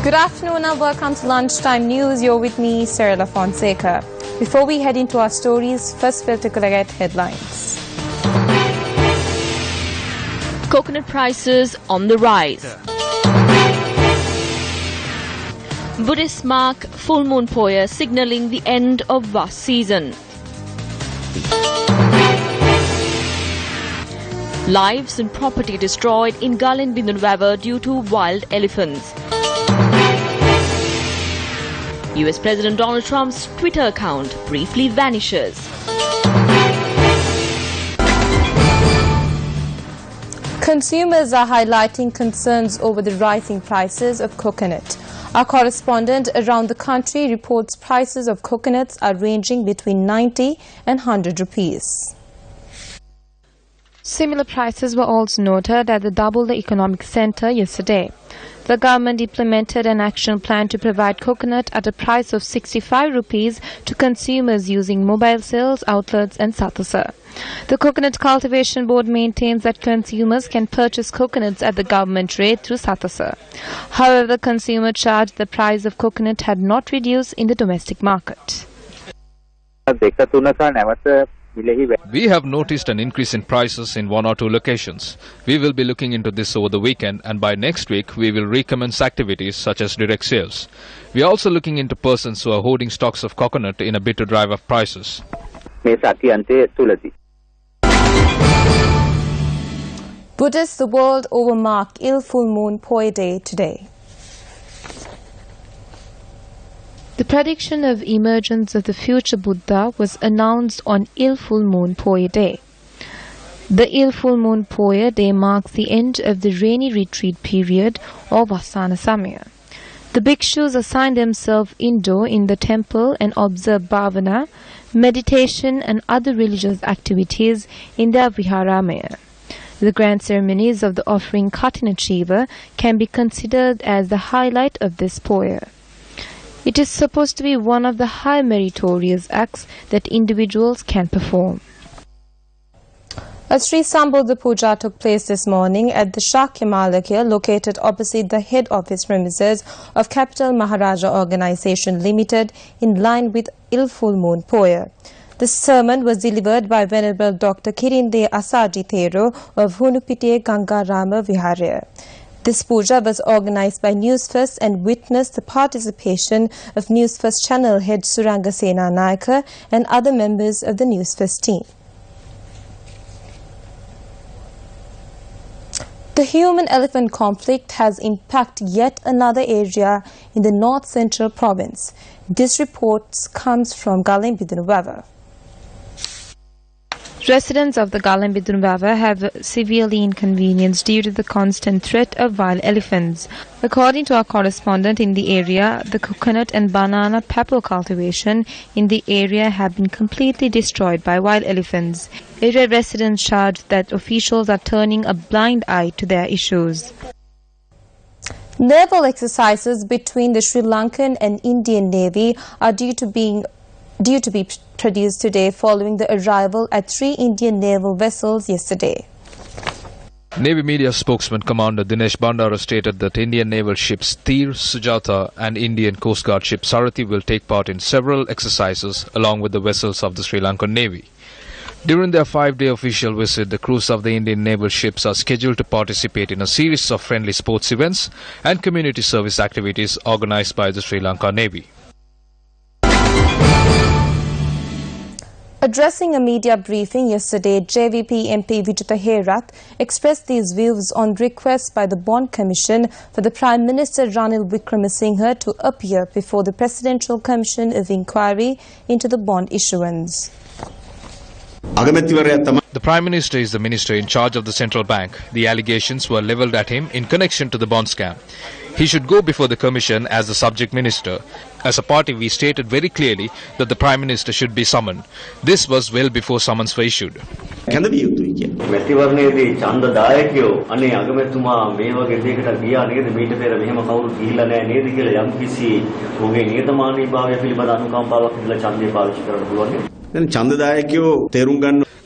Good afternoon and welcome to Lunchtime News. You're with me, Sarah Fonseca. Before we head into our stories, first we'll take a look at headlines. Coconut prices on the rise. Buddhist mark full moon poya signalling the end of vast season. Lives and property destroyed in Galin-Bidunwava due to wild elephants. US President Donald Trump's Twitter account briefly vanishes. Consumers are highlighting concerns over the rising prices of coconut. Our correspondent around the country reports prices of coconuts are ranging between 90 and 100 rupees. Similar prices were also noted at the Double the Economic Centre yesterday. The government implemented an action plan to provide coconut at a price of 65 rupees to consumers using mobile sales outlets and Sathasa. The Coconut Cultivation Board maintains that consumers can purchase coconuts at the government rate through Sathasa. However, consumer charged the price of coconut had not reduced in the domestic market. We have noticed an increase in prices in 1 or 2 locations. We will be looking into this over the weekend, and by next week we will recommence activities such as direct sales. We are also looking into persons who are holding stocks of coconut in a bid to drive up prices. Buddhists the world over mark Il Full Moon Poya Day today. The prediction of emergence of the future Buddha was announced on Il Full Moon Poya Day. The Il Full Moon Poya Day marks the end of the rainy retreat period or Vasana Samaya. The bhikshus assign themselves indoor in the temple and observe bhavana, meditation and other religious activities in their viharamaya. The grand ceremonies of the offering Kathinachiva can be considered as the highlight of this poya. It is supposed to be one of the high meritorious acts that individuals can perform. A Sri Sambodha Puja took place this morning at the Shakyamalakya located opposite the head office premises of Capital Maharaja Organisation Limited in line with Il Full Moon Poya. The sermon was delivered by Venerable Dr. Kirinde Asaji Thero of Hunupite Gangarama Viharya. This puja was organized by Newsfirst and witnessed the participation of Newsfirst channel head Suranga Sena Nayaka and other members of the Newsfirst team. The human-elephant conflict has impacted yet another area in the north-central province. This report comes from Galin-Bidunwava. Residents of the Galin-Bidunwava have severely inconvenienced due to the constant threat of wild elephants. According to our correspondent in the area, the coconut and banana pepper cultivation in the area have been completely destroyed by wild elephants. Area residents charge that officials are turning a blind eye to their issues. Naval exercises between the Sri Lankan and Indian Navy are due to be produced today following the arrival at 3 Indian naval vessels yesterday. Navy media spokesman Commander Dinesh Bandara stated that Indian naval ships Tir, Sujata and Indian Coast Guard ship Sarathi will take part in several exercises along with the vessels of the Sri Lankan Navy. During their 5-day official visit, the crews of the Indian naval ships are scheduled to participate in a series of friendly sports events and community service activities organized by the Sri Lanka Navy. Addressing a media briefing yesterday, JVP MP Vijita Herath expressed these views on request by the Bond Commission for the Prime Minister Ranil Wickremesinghe to appear before the Presidential Commission of Inquiry into the bond issuance. The Prime Minister is the minister in charge of the central bank. The allegations were levelled at him in connection to the bond scam. He should go before the Commission as the subject minister. As a party, we stated very clearly that the Prime Minister should be summoned. This was well before summons were issued.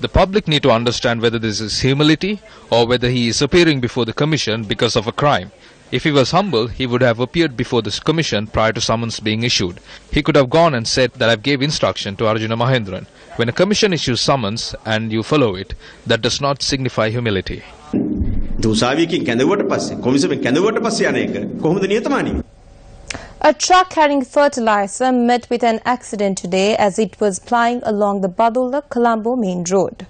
The public need to understand whether this is humility or whether he is appearing before the Commission because of a crime. If he was humble, he would have appeared before this commission prior to summons being issued. He could have gone and said that I gave instruction to Arjuna Mahendran. When a commission issues summons and you follow it, that does not signify humility. A truck carrying fertilizer met with an accident today as it was plying along the Badulla-Colombo main road.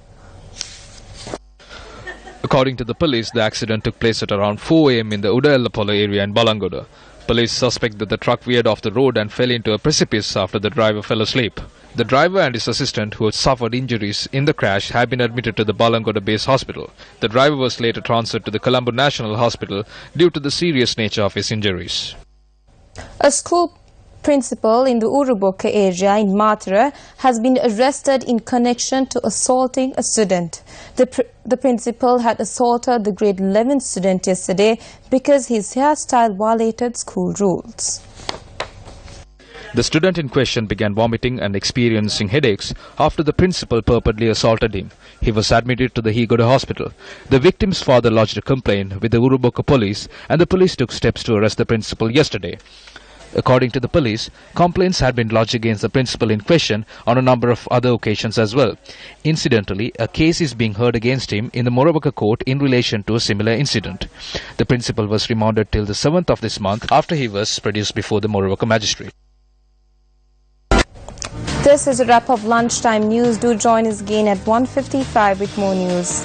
According to the police, the accident took place at around 4 a.m. in the Udayallapallu area in Balangoda. Police suspect that the truck veered off the road and fell into a precipice after the driver fell asleep. The driver and his assistant, who had suffered injuries in the crash, have been admitted to the Balangoda base hospital. The driver was later transferred to the Colombo National Hospital due to the serious nature of his injuries. A school principal in the Uruboka area in Matara has been arrested in connection to assaulting a student. The principal had assaulted the grade 11 student yesterday because his hairstyle violated school rules. The student in question began vomiting and experiencing headaches after the principal purportedly assaulted him. He was admitted to the Higoda hospital. The victim's father lodged a complaint with the Uruboka police, and the police took steps to arrest the principal yesterday. According to the police, complaints had been lodged against the principal in question on a number of other occasions as well. Incidentally, a case is being heard against him in the Moravaka court in relation to a similar incident. The principal was remanded till the 7th of this month after he was produced before the Moravaka magistrate. This is a wrap of lunchtime news. Do join us again at 1:55 with more news.